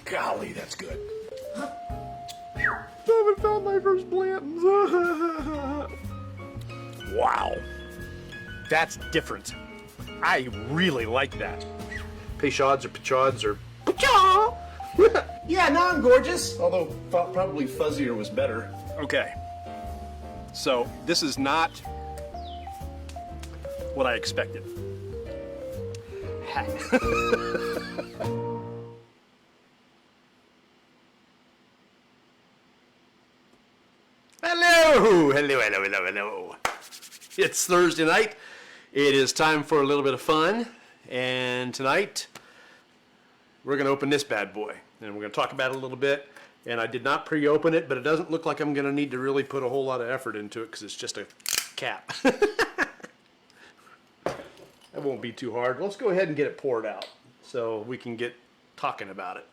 Golly, that's good. I haven't found my first Blanton's. Wow. That's different. I really like that. Peychauds or Pechaud's or... Yeah, now I'm gorgeous. Although probably fuzzier was better. Okay. So, this is not what I expected. Hello. It's Thursday night. It is time for a little bit of fun. And tonight, we're going to open this bad boy. And we're going to talk about it a little bit. And I did not pre-open it, but it doesn't look like I'm going to need to really put a whole lot of effort into it because it's just a cap. That won't be too hard. Let's go ahead and get it poured out so we can get talking about it.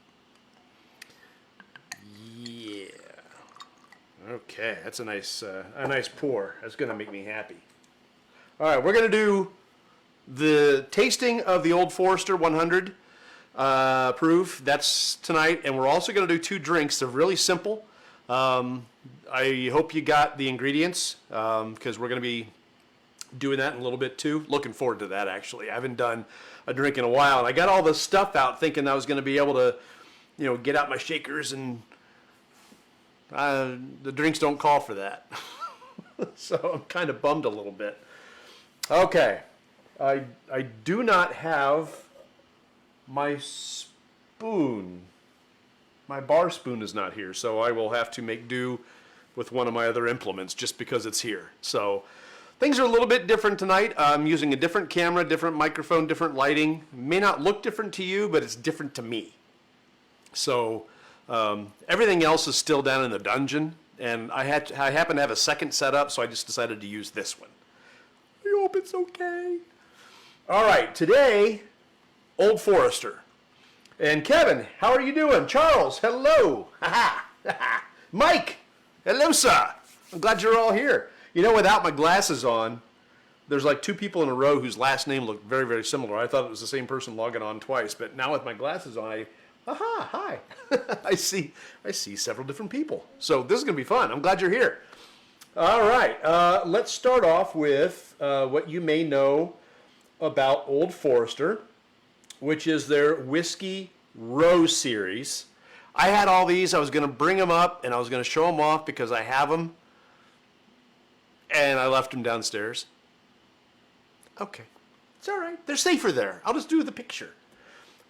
Yeah. Okay, that's a nice pour. That's going to make me happy. All right, we're going to do the tasting of the Old Forester 100 proof. That's tonight, and we're also going to do two drinks. They're really simple. I hope you got the ingredients because we're going to be doing that in a little bit too. Looking forward to that, actually. I haven't done a drink in a while, and I got all the stuff out thinking I was going to be able to, get out my shakers, and the drinks don't call for that. So I'm kind of bummed a little bit. Okay, I do not have my spoon. My bar spoon is not here, so I will have to make do with one of my other implements just because it's here. So things are a little bit different tonight. I'm using a different camera, different microphone, different lighting. It may not look different to you, but it's different to me. So everything else is still down in the dungeon, and I happen to have a second setup, so I just decided to use this one. I hope it's okay. All right, today, Old Forester. And Kevin, how are you doing? Charles, hello. Mike, hello, sir. I'm glad you're all here. Without my glasses on, there's like two people in a row whose last name looked very, very similar. I thought it was the same person logging on twice, but now with my glasses on, hi. I see several different people. So this is going to be fun. I'm glad you're here. All right, let's start off with what you may know about Old Forester, which is their Whiskey Row series. I had all these. I was going to bring them up, and I was going to show them off because I have them, and I left them downstairs. Okay, it's all right. They're safer there. I'll just do the picture.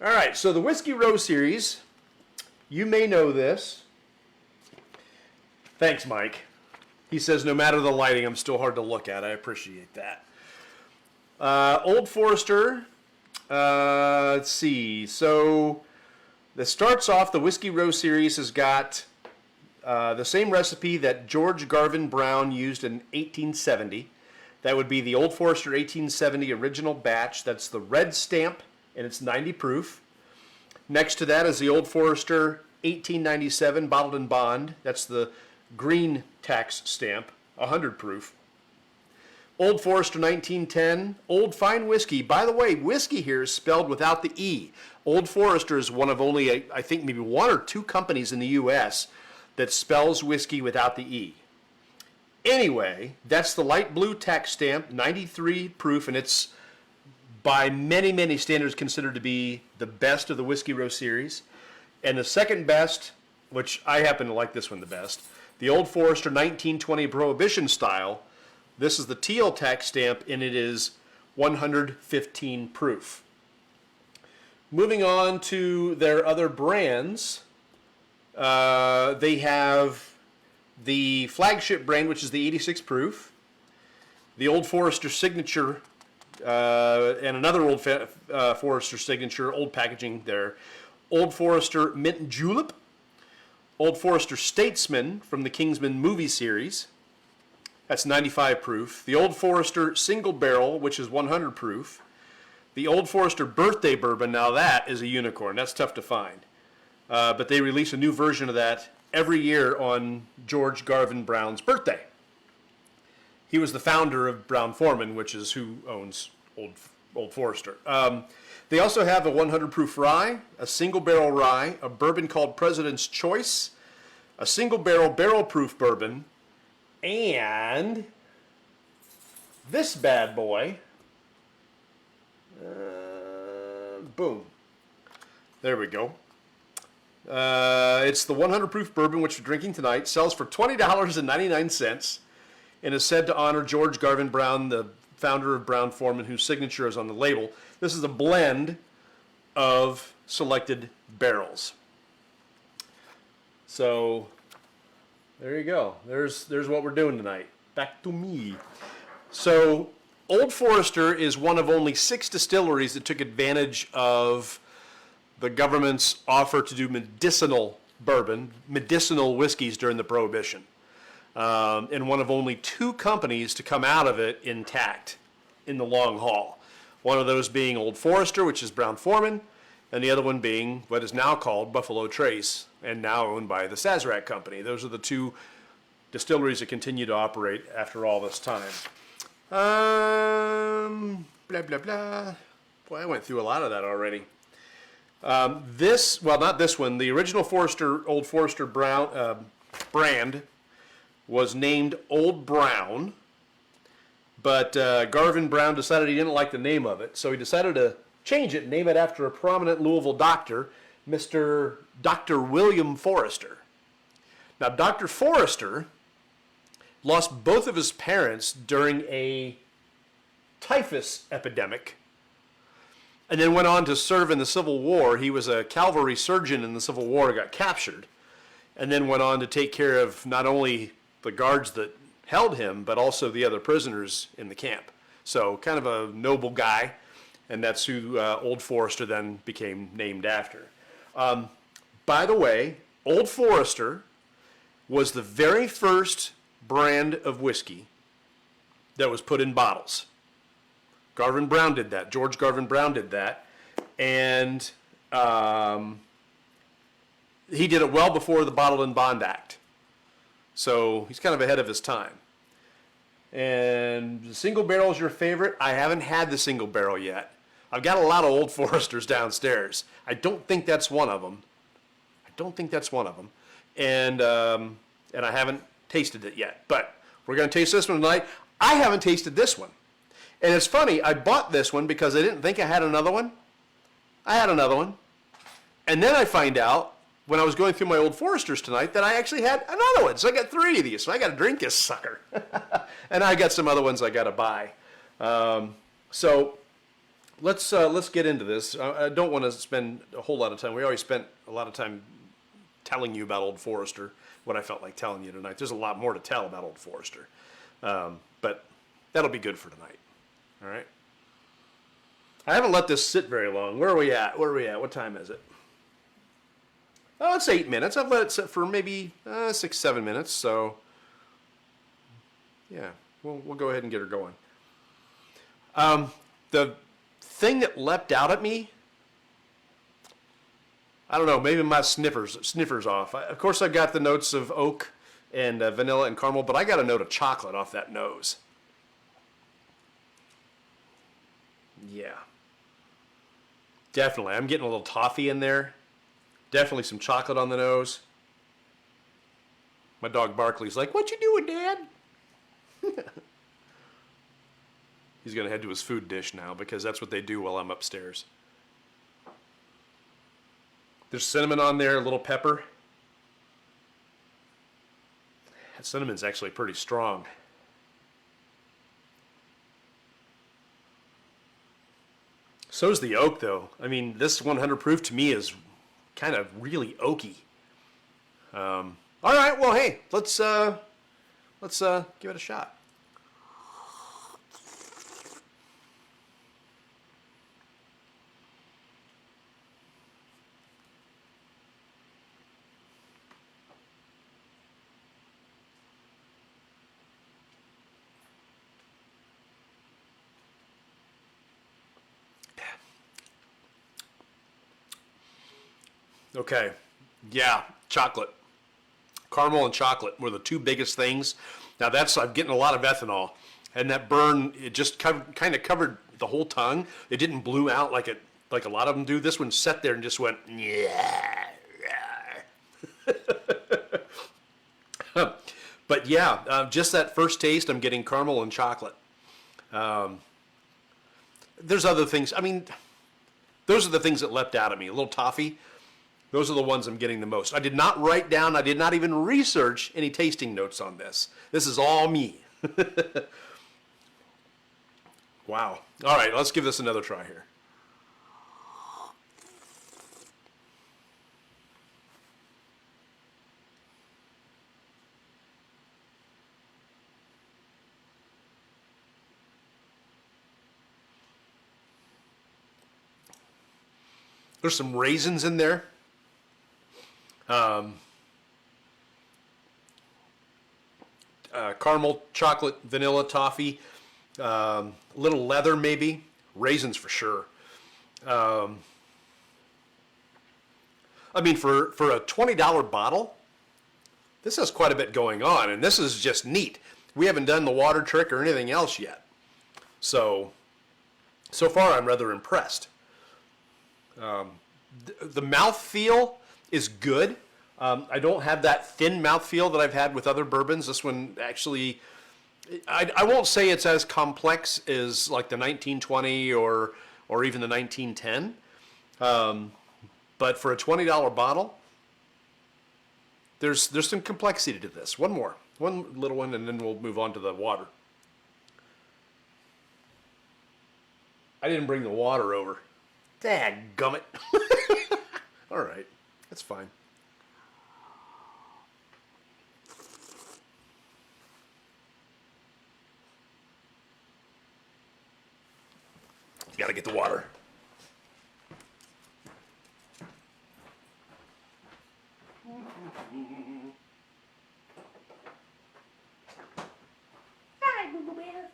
All right, so the Whiskey Row series, you may know this. Thanks, Mike. He says, no matter the lighting, I'm still hard to look at. I appreciate that. Old Forester, let's see. So this starts off, the Whiskey Row series has got the same recipe that George Garvin Brown used in 1870. That would be the Old Forester 1870 original batch. That's the red stamp, and it's 90 proof. Next to that is the Old Forester 1897 bottled in bond. That's the green tax stamp, 100 proof. Old Forester 1910, Old Fine Whiskey. By the way, whiskey here is spelled without the E. Old Forester is one of only, I think, maybe one or two companies in the U.S. that spells whiskey without the E. Anyway, that's the light blue tax stamp, 93 proof, and it's by many, many standards considered to be the best of the Whiskey Row series. And the second best, which I happen to like this one the best, the Old Forester 1920 Prohibition style. This is the teal tax stamp, and it is 115 proof. Moving on to their other brands, they have the flagship brand, which is the 86 proof, the Old Forester Signature, and another Old Forester Signature, old packaging there, Old Forester Mint Julep, Old Forester Statesman from the Kingsman movie series. That's 95 proof. The Old Forester Single Barrel, which is 100 proof. The Old Forester Birthday Bourbon, now that is a unicorn. That's tough to find. But they release a new version of that every year on George Garvin Brown's birthday. He was the founder of Brown-Forman, which is who owns Old Forester. They also have a 100 proof rye, a single barrel rye, a bourbon called President's Choice, a single barrel proof bourbon, and this bad boy. Boom. There we go. It's the 100 proof bourbon, which we're drinking tonight. Sells for $20.99 and is said to honor George Garvin Brown, the founder of Brown-Forman, whose signature is on the label. This is a blend of selected barrels. So there you go. There's what we're doing tonight. Back to me. So Old Forester is one of only 6 distilleries that took advantage of the government's offer to do medicinal bourbon, medicinal whiskeys during the Prohibition. And one of only 2 companies to come out of it intact in the long haul. One of those being Old Forester, which is Brown-Forman, and the other one being what is now called Buffalo Trace, and now owned by the Sazerac Company. Those are the 2 distilleries that continue to operate after all this time. Blah, blah, blah. Boy, I went through a lot of that already. Not this one, the original Old Forester Brown brand was named Old Brown, but Garvin Brown decided he didn't like the name of it, so he decided to change it and name it after a prominent Louisville doctor, Mr. Dr. William Forester. Now, Dr. Forester lost both of his parents during a typhus epidemic, and then went on to serve in the Civil War. He was a cavalry surgeon in the Civil War, got captured, and then went on to take care of not only the guards that held him, but also the other prisoners in the camp. So kind of a noble guy, and that's who Old Forester then became named after. By the way, Old Forester was the very first brand of whiskey that was put in bottles. Garvin Brown did that. George Garvin Brown did that. And he did it well before the Bottled and Bond Act. So he's kind of ahead of his time. And the single barrel is your favorite. I haven't had the single barrel yet. I've got a lot of Old Foresters downstairs. I don't think that's one of them. And I haven't tasted it yet. But we're going to taste this one tonight. I haven't tasted this one. And it's funny, I bought this one because I didn't think I had another one. I had another one. And then I find out, when I was going through my Old Foresters tonight, that I actually had another one. So I got 3 of these. So I got to drink this sucker. And I got some other ones I got to buy. So let's get into this. I don't want to spend a whole lot of time. We already spent a lot of time telling you about Old Forester, what I felt like telling you tonight. There's a lot more to tell about Old Forester. But that'll be good for tonight. All right. I haven't let this sit very long. Where are we at? What time is it? Oh, it's 8 minutes. I've let it sit for maybe 6-7 minutes. So, yeah, we'll go ahead and get her going. The thing that leapt out at me, I don't know, maybe my sniffers off. Of course, I got the notes of oak and vanilla and caramel, but I got a note of chocolate off that nose. Yeah. Definitely. I'm getting a little toffee in there. Definitely some chocolate on the nose. My dog Barkley's like, "What you doing, Dad?" He's going to head to his food dish now because that's what they do while I'm upstairs. There's cinnamon on there, a little pepper. That cinnamon's actually pretty strong. So's the oak, though. I mean, this 100 proof to me is kind of really oaky. All right, well, hey, let's give it a shot. Okay, yeah, chocolate. Caramel and chocolate were the 2 biggest things. Now I'm getting a lot of ethanol, and that burn, it just kind of covered the whole tongue. It didn't bloom out like it like a lot of them do. This one sat there and just went, yeah. But yeah, just that first taste, I'm getting caramel and chocolate. There's other things. I mean, those are the things that leapt out at me. A little toffee. Those are the ones I'm getting the most. I did not write down, I did not even research any tasting notes on this. This is all me. Wow. All right, let's give this another try here. There's some raisins in there. Caramel, chocolate, vanilla, toffee, a little leather maybe, raisins for sure. I mean, for a $20 bottle, this has quite a bit going on, and this is just neat. We haven't done the water trick or anything else yet. So far I'm rather impressed. The mouthfeel is good. I don't have that thin mouthfeel that I've had with other bourbons. This one actually, I won't say it's as complex as like the 1920 or even the 1910. But for a $20 bottle, there's some complexity to this. One little one, and then we'll move on to the water. I didn't bring the water over. Dadgummit. All right, that's fine. You gotta get the water. Hi, Boo Boo Bear.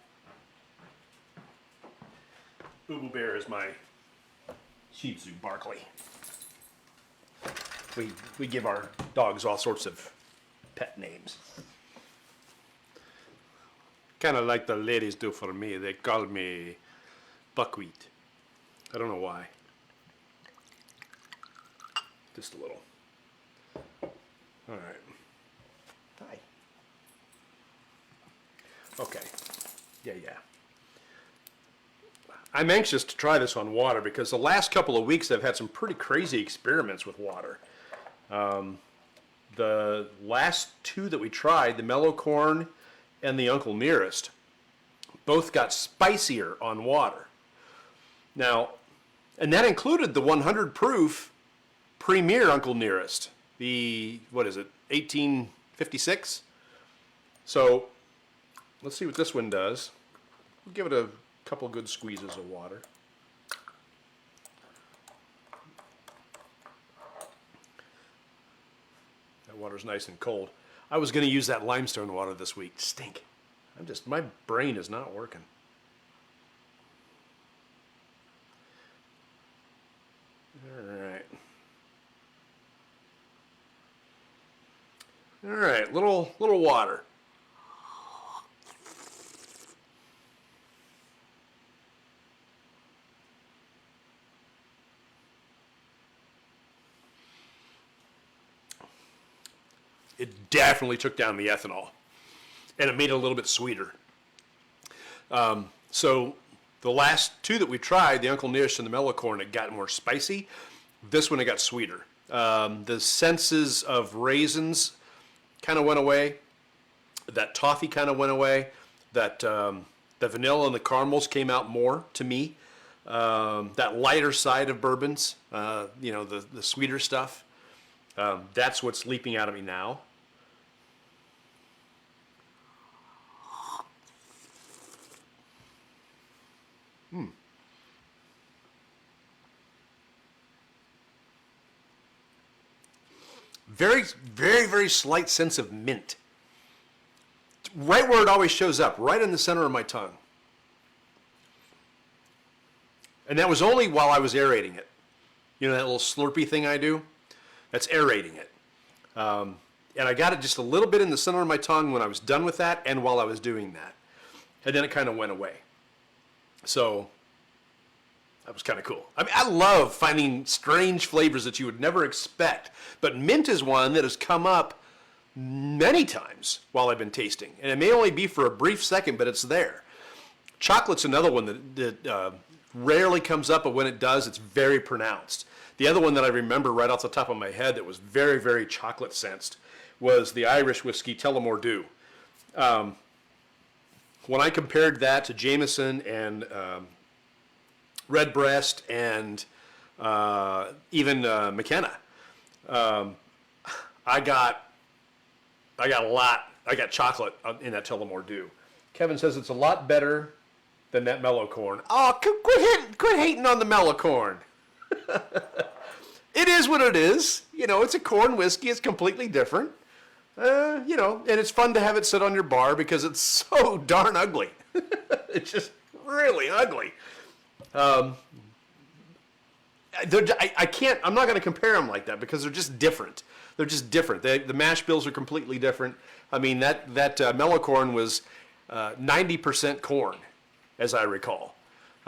Boo Boo Bear is my Shih Tzu, Barkley. We give our dogs all sorts of pet names. Kind of like the ladies do for me. They call me Buckwheat. I don't know why. Just a little. All right. Hi. Okay. Yeah. I'm anxious to try this on water because the last couple of weeks I've had some pretty crazy experiments with water. The last two that we tried, the Mellow Corn and the Uncle Nearest, both got spicier on water. Now, and that included the 100 proof Premier Uncle Nearest, the, what is it, 1856? So, let's see what this one does. We'll give it a couple good squeezes of water. That water's nice and cold. I was going to use that limestone water this week. Stink. My brain is not working. All right, little water. It definitely took down the ethanol, and it made it a little bit sweeter. So the last two that we tried, the Uncle Nish and the Mellow Corn, it got more spicy. This one, it got sweeter. The senses of raisins kind of went away. That toffee kind of went away. That the vanilla and the caramels came out more to me. That lighter side of bourbons, the sweeter stuff, that's what's leaping out of me now. Very, very, very slight sense of mint. Right where it always shows up, right in the center of my tongue. And that was only while I was aerating it. You know that little slurpy thing I do? That's aerating it. And I got it just a little bit in the center of my tongue when I was done with that and while I was doing that. And then it kind of went away. So, That was kind of cool. I mean, I love finding strange flavors that you would never expect. But mint is one that has come up many times while I've been tasting. And it may only be for a brief second, but it's there. Chocolate's another one that rarely comes up, but when it does, it's very pronounced. The other one that I remember right off the top of my head that was very, very chocolate sensed was the Irish whiskey Tullamore Dew. When I compared that to Jameson and Redbreast and even McKenna, I got a lot. I got chocolate in that Tullamore Dew. Kevin says it's a lot better than that mellow corn. Oh, quit hating on the mellow corn. It is what it is. You know, it's a corn whiskey. It's completely different. You know, and it's fun to have it sit on your bar because it's so darn ugly. It's just really ugly. I can't, I'm not going to compare them like that because they're just different. They're just different. The mash bills are completely different. I mean, that mellow corn was 90% corn, as I recall.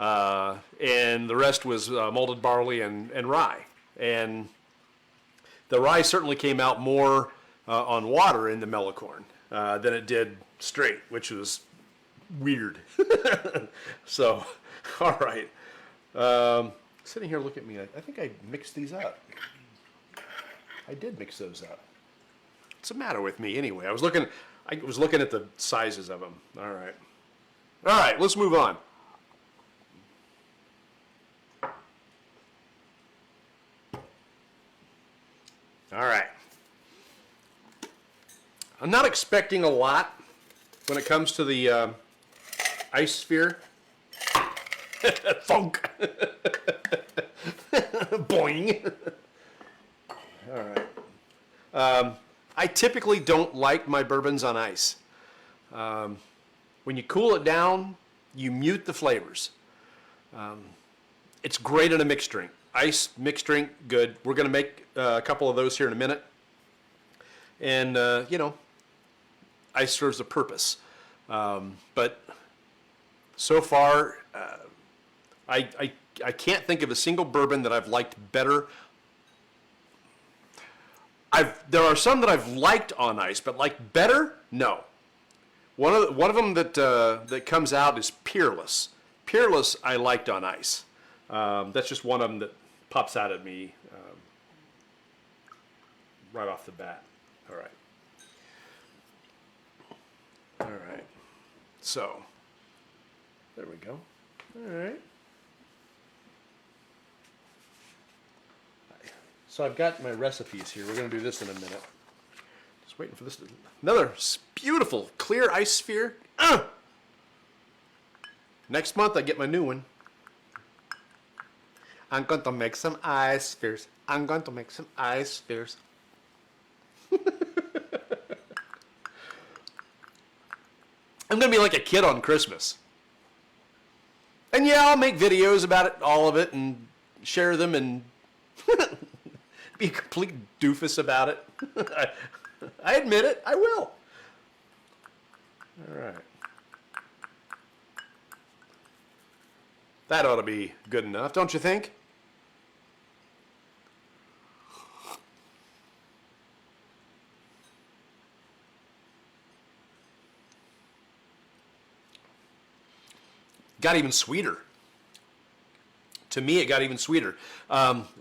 And the rest was malted barley and rye. And the rye certainly came out more on water in the mellow corn than it did straight, which was weird. So, all right. Sitting here, look at me. I think I mixed these up. I did mix those up. What's the matter with me anyway? I was looking at the sizes of them. All right. All right, let's move on. All right. I'm not expecting a lot when it comes to the ice sphere. Funk. Boing. All right. I typically don't like my bourbons on ice. When you cool it down, you mute the flavors. It's great in a mixed drink. Ice, mixed drink, good. We're going to make a couple of those here in a minute. And, you know, ice serves a purpose. But so far, I can't think of a single bourbon that I've liked better. There are some that I've liked on ice, but like better, no. One of them that comes out is Peerless. Peerless I liked on ice. That's just one of them that pops out at me right off the bat. All right. All right. So there we go. All right. So I've got my recipes here. We're going to do this in a minute. Just waiting for this. Another beautiful clear ice sphere. Next month I get my new one. I'm going to make some ice spheres. I'm going to make some ice spheres. I'm going to be like a kid on Christmas. And yeah, I'll make videos about it, all of it, and share them and be a complete doofus about it. I admit it. I will. All right. That ought to be good enough, don't you think? Got even sweeter. To me, it got even sweeter.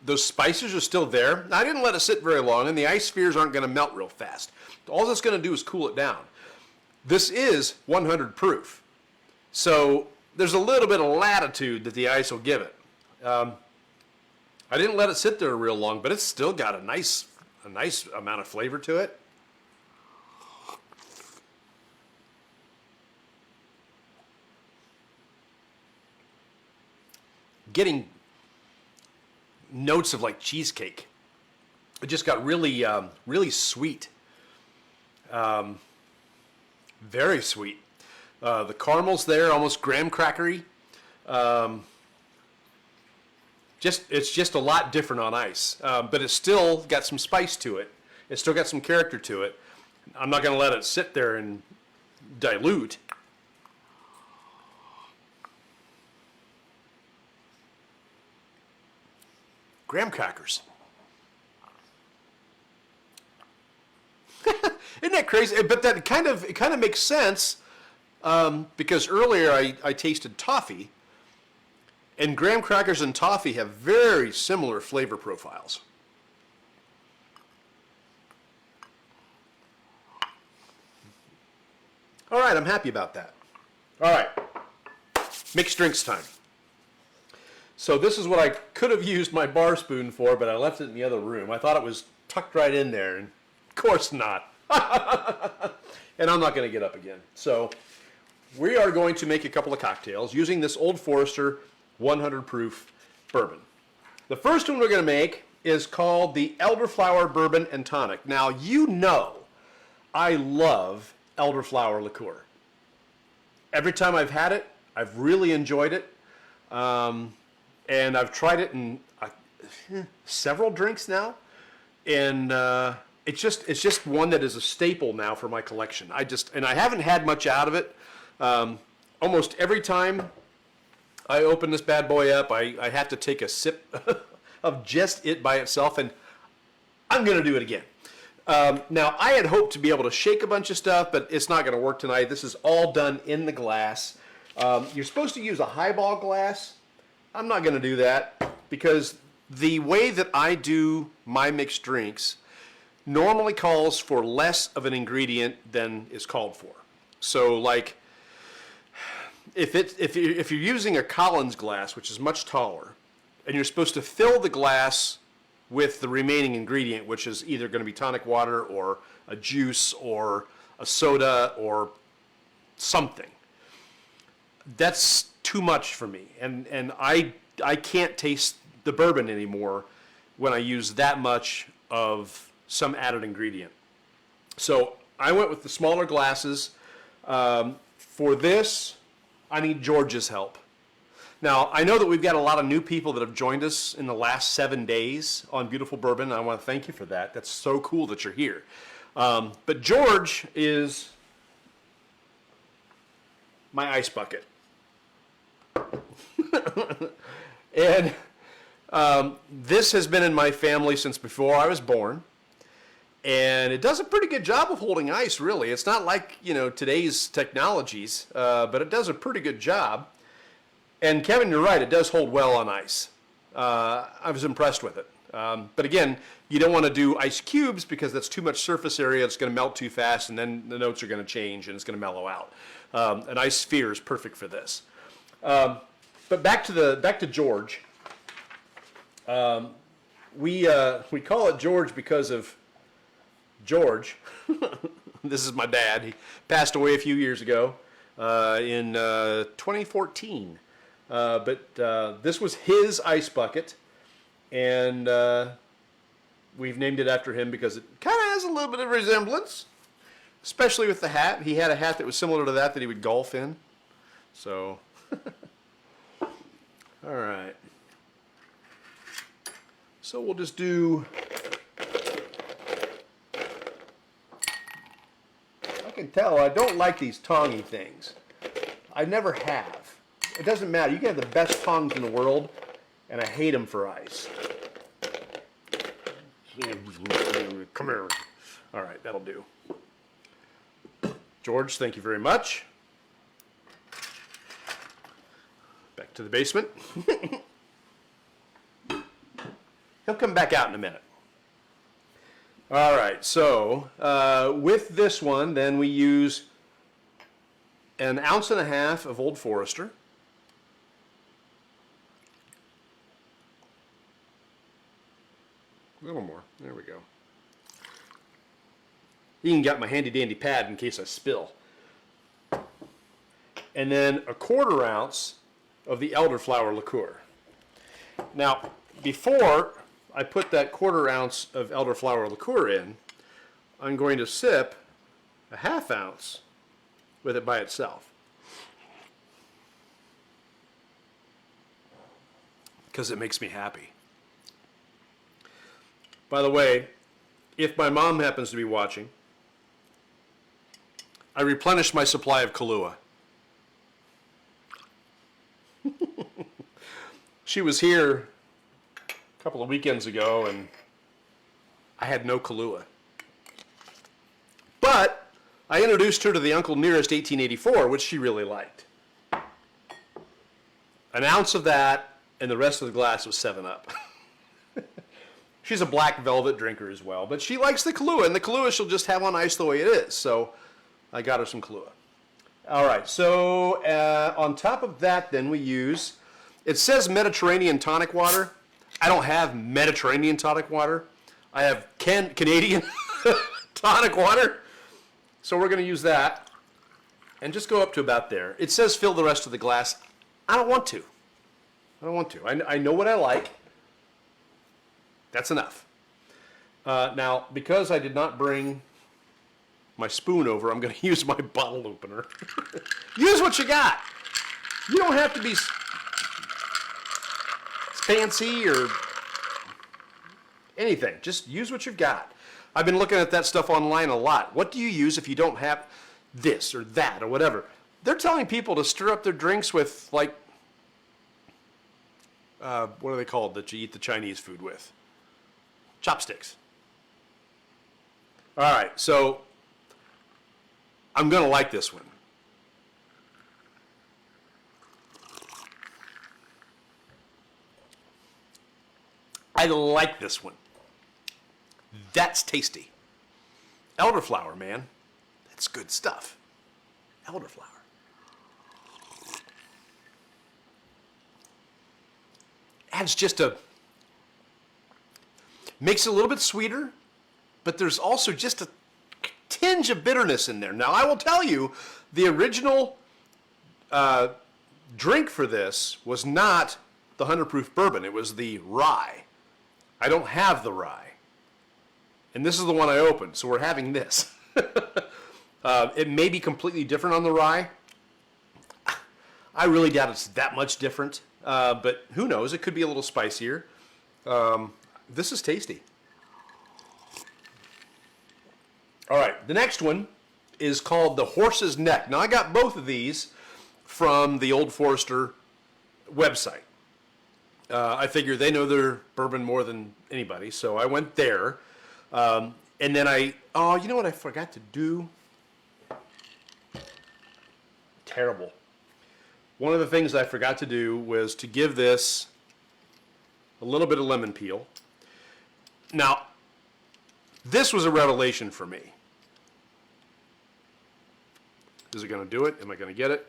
Those spices are still there. I didn't let it sit very long, and the ice spheres aren't going to melt real fast. All that's going to do is cool it down. This is 100 proof. So there's a little bit of latitude that the ice will give it. I didn't let it sit there real long, but it's still got a nice amount of flavor to it. Getting notes of like cheesecake. It just got really, really sweet. Very sweet. The caramel's there, almost graham crackery. It's just a lot different on ice, but it's still got some spice to it. It's still got some character to it. I'm not going to let it sit there and dilute. graham crackers. Isn't that crazy? But that it kind of makes sense because earlier I tasted toffee, and graham crackers and toffee have very similar flavor profiles. All right, I'm happy about that. All right, mixed drinks time. So this is what I could have used my bar spoon for, but I left it in the other room. I thought it was tucked right in there, and of course not. And I'm not going to get up again. So we are going to make a couple of cocktails using this Old Forester 100 proof bourbon. The first one we're going to make is called the Elderflower Bourbon and Tonic. Now, you know I love elderflower liqueur. Every time I've had it, I've really enjoyed it. And I've tried it in several drinks now. And it's just one that is a staple now for my collection. And I haven't had much out of it. Almost every time I open this bad boy up, I have to take a sip of just it by itself, and I'm going to do it again. Now, I had hoped to be able to shake a bunch of stuff, but it's not going to work tonight. This is all done in the glass. You're supposed to use a highball glass. I'm not going to do that because the way that I do my mixed drinks normally calls for less of an ingredient than is called for. So, like, if you're using a Collins glass, which is much taller, and you're supposed to fill the glass with the remaining ingredient, which is either going to be tonic water or a juice or a soda or something, that's too much for me. And I can't taste the bourbon anymore when I use that much of some added ingredient. So I went with the smaller glasses. For this, I need George's help. Now, I know that we've got a lot of new people that have joined us in the last 7 days on Beautiful Bourbon. I want to thank you for that. That's so cool that you're here. But George is my ice bucket. And this has been in my family since before I was born. And it does a pretty good job of holding ice, really. It's not like, today's technologies, but it does a pretty good job. And Kevin, you're right, it does hold well on ice. I was impressed with it. But again, you don't want to do ice cubes because that's too much surface area. It's going to melt too fast, and then the notes are going to change, and it's going to mellow out. An ice sphere is perfect for this. But back to George. We call it George because of George. This is my dad. He passed away a few years ago in 2014. But this was his ice bucket, and we've named it after him because it kind of has a little bit of resemblance, especially with the hat. He had a hat that was similar to that he would golf in. So, all right. So we'll just do, I can tell I don't like these tongy things. I never have. It doesn't matter. You can have the best tongs in the world, and I hate them for ice. Come here. All right, that'll do. George, thank you very much. Back to the basement. He'll come back out in a minute. All right, so with this one, then we use 1.5 ounces of Old Forester. A little more. There we go. Even got my handy dandy pad in case I spill. And then 1/4 ounce of the elderflower liqueur. Now, before I put that 1/4 ounce of elderflower liqueur in, I'm going to sip 1/2 ounce with it by itself. Because it makes me happy. By the way, if my mom happens to be watching, I replenished my supply of Kahlua. She was here a couple of weekends ago, and I had no Kahlua. But I introduced her to the Uncle Nearest 1884, which she really liked. An ounce of that, and the rest of the glass was 7-Up. She's a black velvet drinker as well, but she likes the Kahlua, and the Kahlua she'll just have on ice the way it is. So I got her some Kahlua. All right, so on top of that, then we use, it says Mediterranean tonic water. I don't have Mediterranean tonic water. I have Canadian tonic water. So we're going to use that and just go up to about there. It says fill the rest of the glass. I don't want to. I know what I like. That's enough. Now, because I did not bring my spoon over, I'm going to use my bottle opener. Use what you got. You don't have to be fancy or anything. Just use what you've got. I've been looking at that stuff online a lot. What do you use if you don't have this or that or whatever? They're telling people to stir up their drinks with, like, what are they called that you eat the Chinese food with? Chopsticks. All right, so I'm going to like this one. I like this one. That's tasty. Elderflower, man. That's good stuff. Elderflower. Adds just makes it a little bit sweeter, but there's also just a tinge of bitterness in there. Now, I will tell you, the original drink for this was not the 100 proof bourbon. It was the rye. I don't have the rye. And this is the one I opened, so we're having this. It may be completely different on the rye. I really doubt it's that much different, but who knows? It could be a little spicier. This is tasty. All right, the next one is called the Horse's Neck. Now, I got both of these from the Old Forester website. I figure they know their bourbon more than anybody, so I went there. And then you know what I forgot to do? Terrible. One of the things I forgot to do was to give this a little bit of lemon peel. Now, this was a revelation for me. Is it going to do it? Am I going to get it?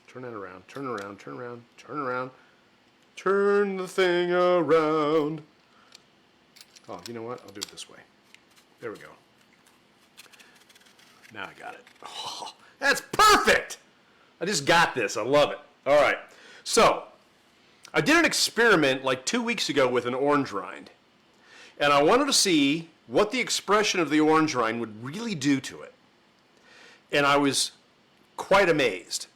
Turn that around, turn around, turn around, turn around. Turn the thing around. Oh, you know what? I'll do it this way. There we go. Now I got it. Oh, that's perfect! I just got this. I love it. All right. So, I did an experiment like 2 weeks ago with an orange rind. And I wanted to see what the expression of the orange rind would really do to it. And I was quite amazed.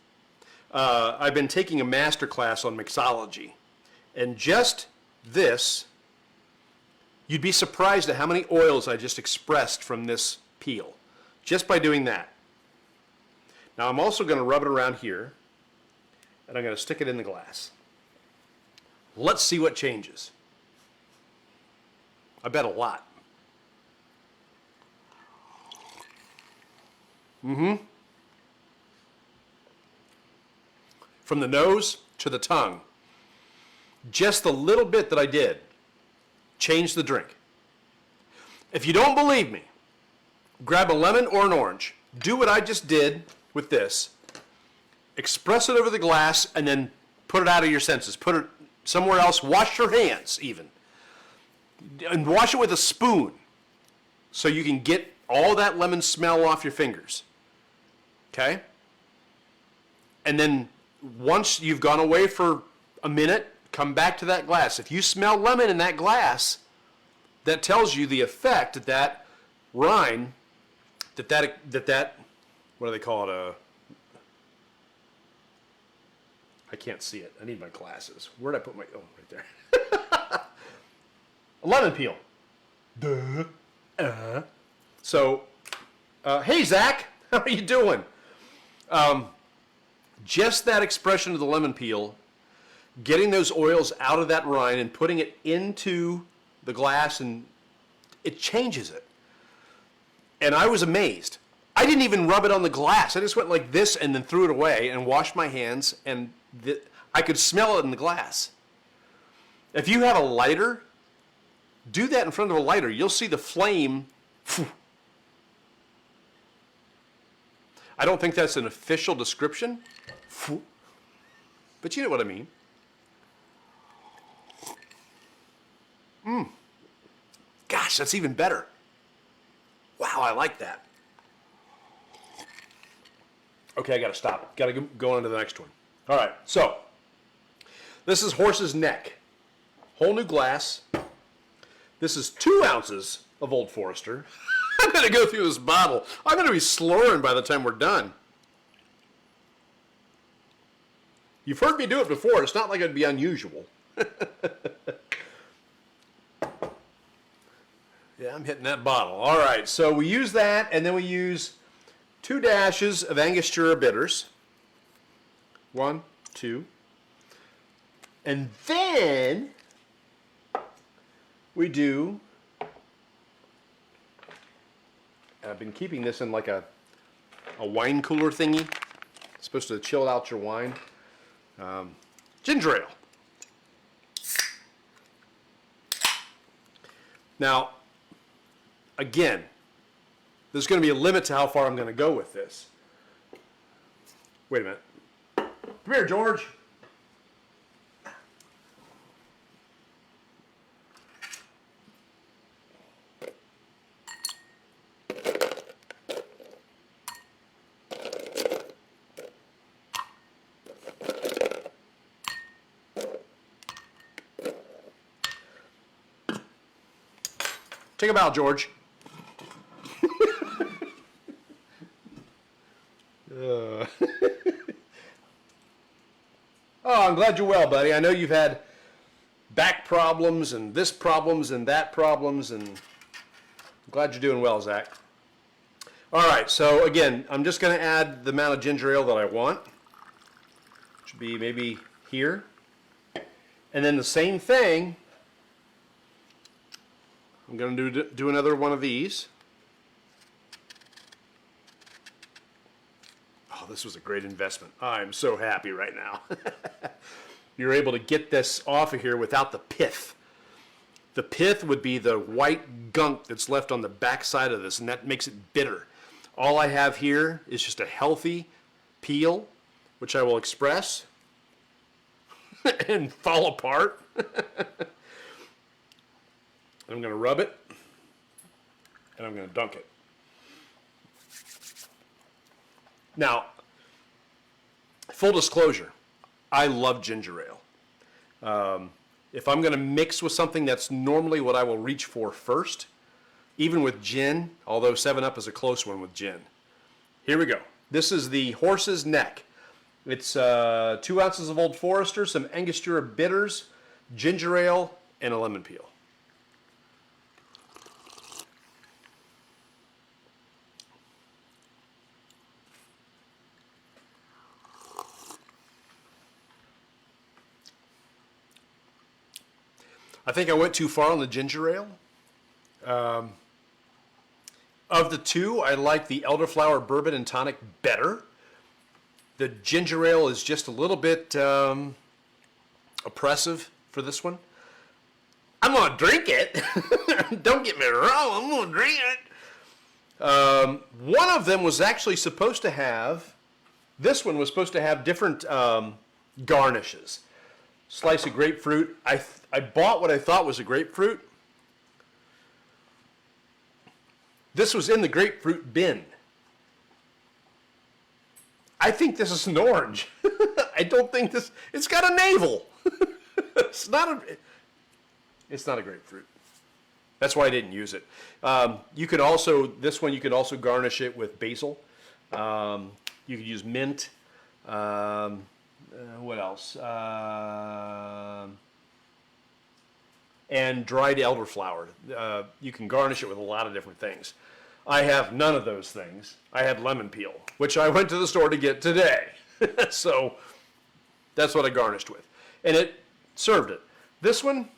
I've been taking a master class on mixology. And just this, you'd be surprised at how many oils I just expressed from this peel, just by doing that. Now I'm also going to rub it around here, and I'm going to stick it in the glass. Let's see what changes. I bet a lot. From the nose to the tongue, just the little bit that I did changed the drink. If you don't believe me, grab a lemon or an orange, do what I just did with this, express it over the glass, and then put it out of your senses. Put it somewhere else. Wash your hands even. And wash it with a spoon so you can get all that lemon smell off your fingers. Okay? And then once you've gone away for a minute, come back to that glass. If you smell lemon in that glass, that tells you the effect that that rind, that what do they call it? I can't see it. I need my glasses. Where'd I put my, oh, right there. A lemon peel. Duh. So, hey, Zach, how are you doing? Just that expression of the lemon peel getting those oils out of that rind and putting it into the glass, and it changes it. And I was amazed. I didn't even rub it on the glass. I just went like this and then threw it away and washed my hands, and I could smell it in the glass. If you have a lighter, do that in front of a lighter. You'll see the flame. I don't think that's an official description, but you know what I mean. Gosh, that's even better. Wow, I like that. Okay, I gotta stop. Gotta go on to the next one. All right, so this is horse's neck. Whole new glass. This is 2 ounces of Old Forester. I'm gonna go through this bottle. I'm gonna be slurring by the time we're done. You've heard me do it before. It's not like it'd be unusual. Yeah, I'm hitting that bottle. All right, so we use that, and then we use 2 dashes of Angostura bitters. 1, 2. And then we do, I've been keeping this in like a wine cooler thingy. It's supposed to chill out your wine. Ginger ale. Now, again, there's going to be a limit to how far I'm going to go with this. Wait a minute. Come here, George. Take a bow, George. Oh, I'm glad you're well, buddy. I know you've had back problems and this problems and that problems, and I'm glad you're doing well, Zach. All right, so again, I'm just going to add the amount of ginger ale that I want. Should be maybe here. And then the same thing, I'm going to do another one of these. Oh, this was a great investment. I'm so happy right now. You're able to get this off of here without the pith. The pith would be the white gunk that's left on the back side of this, and that makes it bitter. All I have here is just a healthy peel, which I will express and fall apart. I'm going to rub it, and I'm going to dunk it. Now, full disclosure, I love ginger ale. If I'm going to mix with something, that's normally what I will reach for first, even with gin, although 7-Up is a close one with gin. Here we go. This is the horse's neck. It's 2 ounces of Old Forester, some Angostura bitters, ginger ale, and a lemon peel. I think I went too far on the ginger ale. Of the two, I like the elderflower bourbon and tonic better. The ginger ale is just a little bit oppressive for this one. I'm going to drink it. Don't get me wrong, I'm going to drink it. One of them was actually supposed to have, this one was supposed to have different garnishes. Slice of grapefruit. I bought what I thought was a grapefruit. This was in the grapefruit bin. I think this is an orange. I don't think this, it's got a navel. It's not a grapefruit. That's why I didn't use it. You could also, this one you could also garnish it with basil. You could use mint. What else? And dried elderflower. You can garnish it with a lot of different things. I have none of those things. I had lemon peel, which I went to the store to get today. So that's what I garnished with. and it served it. This one,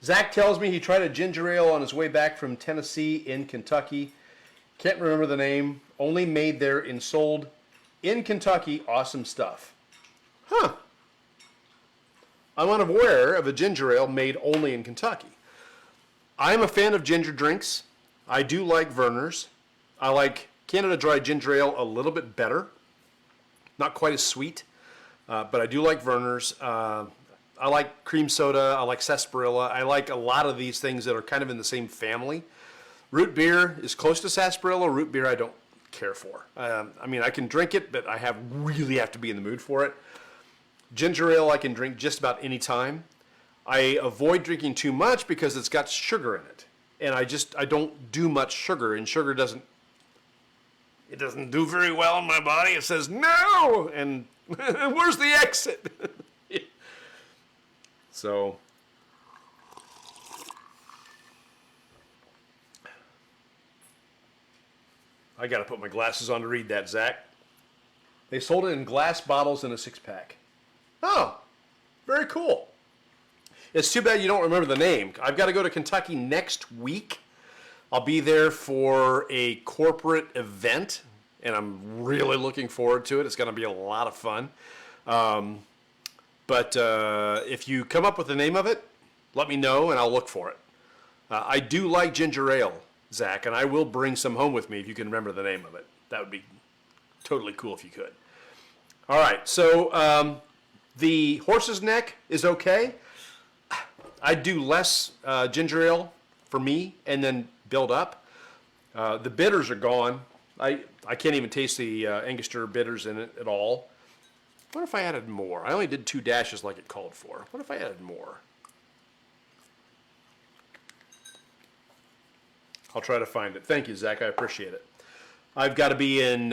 Zach tells me he tried a ginger ale on his way back from Tennessee in Kentucky. Can't remember the name. Only made there and sold in Kentucky. Awesome stuff. Huh. I'm unaware of a ginger ale made only in Kentucky. I'm a fan of ginger drinks. I do like Verner's. I like Canada Dry ginger ale a little bit better. Not quite as sweet, but I do like Verner's. I like cream soda. I like sarsaparilla. I like a lot of these things that are kind of in the same family. Root beer is close to sarsaparilla. Root beer I don't care for. I mean, I can drink it, but I really have to be in the mood for it. Ginger ale I can drink just about any time. I avoid drinking too much because it's got sugar in it. And I don't do much sugar, and sugar doesn't do very well in my body. It says, no! And where's the exit? So, I got to put my glasses on to read that, Zach. They sold it in glass bottles in a 6-pack. Oh, very cool. It's too bad you don't remember the name. I've got to go to Kentucky next week. I'll be there for a corporate event, and I'm really looking forward to it. It's going to be a lot of fun. But if you come up with the name of it, let me know, and I'll look for it. I do like ginger ale, Zach, and I will bring some home with me if you can remember the name of it. That would be totally cool if you could. All right, so the horse's neck is okay. I do less ginger ale for me and then build up. The bitters are gone. I can't even taste the Angostura bitters in it at all. What if I added more? I only did 2 dashes like it called for. What if I added more? I'll try to find it. Thank you, Zach. I appreciate it. I've got to be in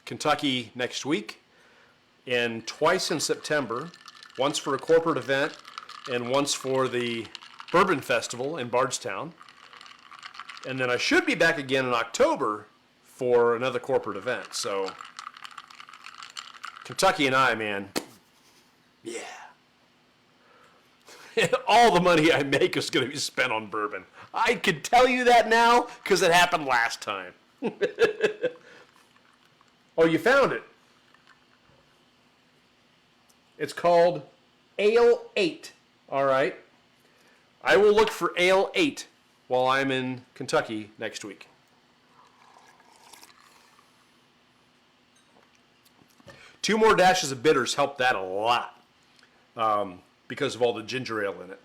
Kentucky next week and twice in September, once for a corporate event and once for the Bourbon Festival in Bardstown. And then I should be back again in October for another corporate event. So Kentucky and I, man, yeah. All the money I make is going to be spent on bourbon. I can tell you that now because it happened last time. Oh, you found it. It's called Ale 8. All right. I will look for Ale 8 while I'm in Kentucky next week. Two more dashes of bitters helped that a lot because of all the ginger ale in it.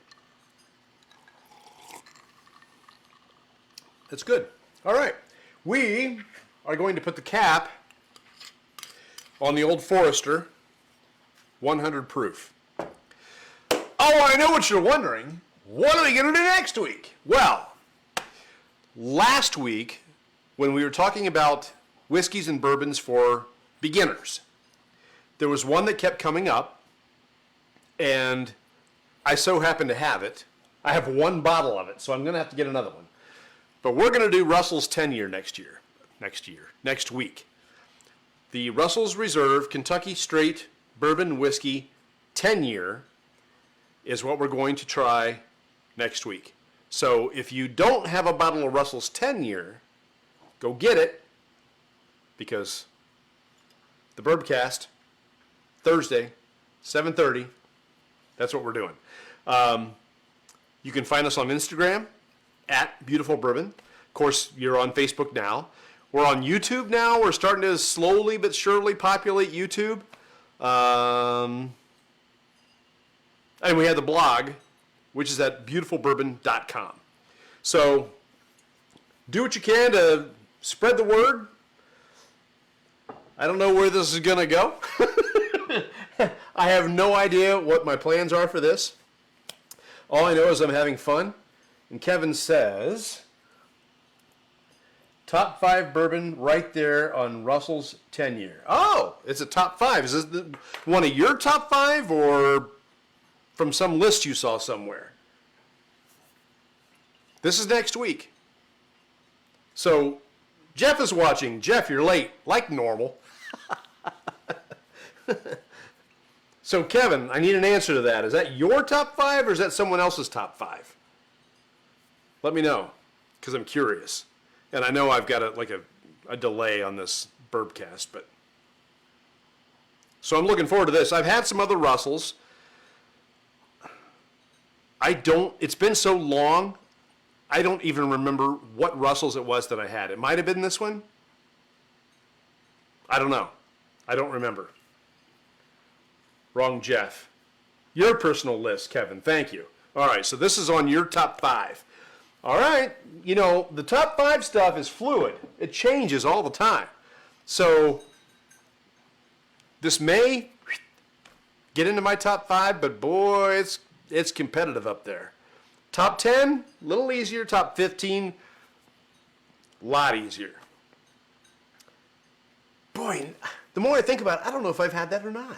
That's good. All right. We are going to put the cap on the Old Forester 100 proof. Oh, I know what you're wondering. What are we going to do next week? Well, last week when we were talking about whiskeys and bourbons for beginners, there was one that kept coming up, and I so happen to have it. I have one bottle of it, so I'm going to have to get another one. But we're going to do Russell's 10-year next week. The Russell's Reserve Kentucky Straight Bourbon Whiskey 10-year is what we're going to try next week. So if you don't have a bottle of Russell's 10-year, go get it, because the Bourbcast, Thursday, 7:30, that's what we're doing. You can find us on Instagram, at Beautiful Bourbon. Of course, you're on Facebook now. We're on YouTube now. We're starting to slowly but surely populate YouTube. And we have the blog, which is at beautifulbourbon.com. So do what you can to spread the word. I don't know where this is going to go. I have no idea what my plans are for this. All I know is I'm having fun. And Kevin says, top 5 bourbon right there on Russell's 10-year. Oh, it's a top 5. Is this one of your top 5 or from some list you saw somewhere? This is next week. So Jeff is watching. Jeff, you're late, like normal. So, Kevin, I need an answer to that. Is that your top 5 or is that someone else's top 5? Let me know, because I'm curious. And I know I've got a delay on this Bourbcast, but... So I'm looking forward to this. I've had some other Russells. It's been so long, I don't even remember what Russells it was that I had. It might have been this one. I don't know. I don't remember. Wrong Jeff. Your personal list, Kevin. Thank you. All right, so this is on your top 5. All right, you know, the top 5 stuff is fluid. It changes all the time. So this may get into my top 5, but boy, it's competitive up there. Top 10, a little easier. Top 15, a lot easier. Boy, the more I think about it, I don't know if I've had that or not.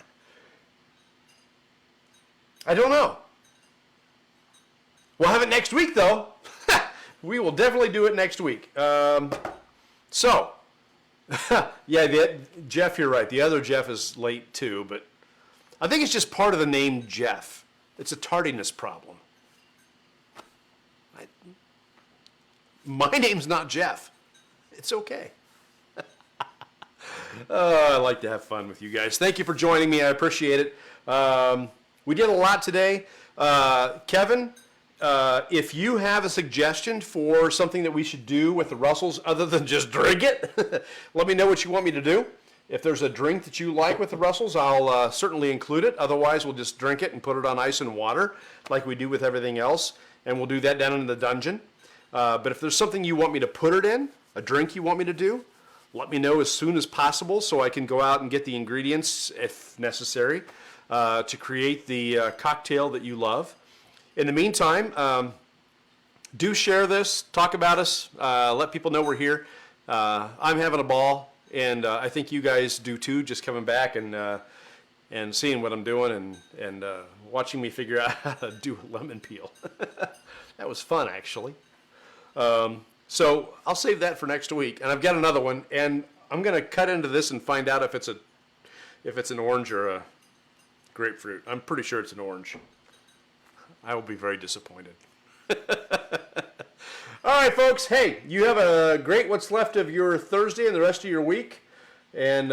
I don't know. We'll have it next week, though. We will definitely do it next week. Yeah, Jeff, you're right. The other Jeff is late, too, but I think it's just part of the name Jeff. It's a tardiness problem. My name's not Jeff. It's okay. I like to have fun with you guys. Thank you for joining me. I appreciate it. We did a lot today. Kevin, if you have a suggestion for something that we should do with the Russells other than just drink it, let me know what you want me to do. If there's a drink that you like with the Russells, I'll certainly include it. Otherwise, we'll just drink it and put it on ice and water like we do with everything else. And we'll do that down in the dungeon. But if there's something you want me to put it in, a drink you want me to do, let me know as soon as possible so I can go out and get the ingredients, if necessary, to create the cocktail that you love. In the meantime, do share this, talk about us, let people know we're here. I'm having a ball, and I think you guys do too, just coming back and seeing what I'm doing and watching me figure out how to do a lemon peel. That was fun, actually. So I'll save that for next week, and I've got another one, and I'm going to cut into this and find out if it's an orange or a grapefruit. I'm pretty sure it's an orange. I will be very disappointed. All right, folks. Hey, you have a great what's left of your Thursday and the rest of your week, and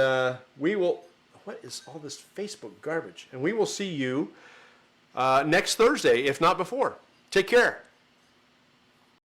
we will. What is all this Facebook garbage? And we will see you next Thursday, if not before. Take care.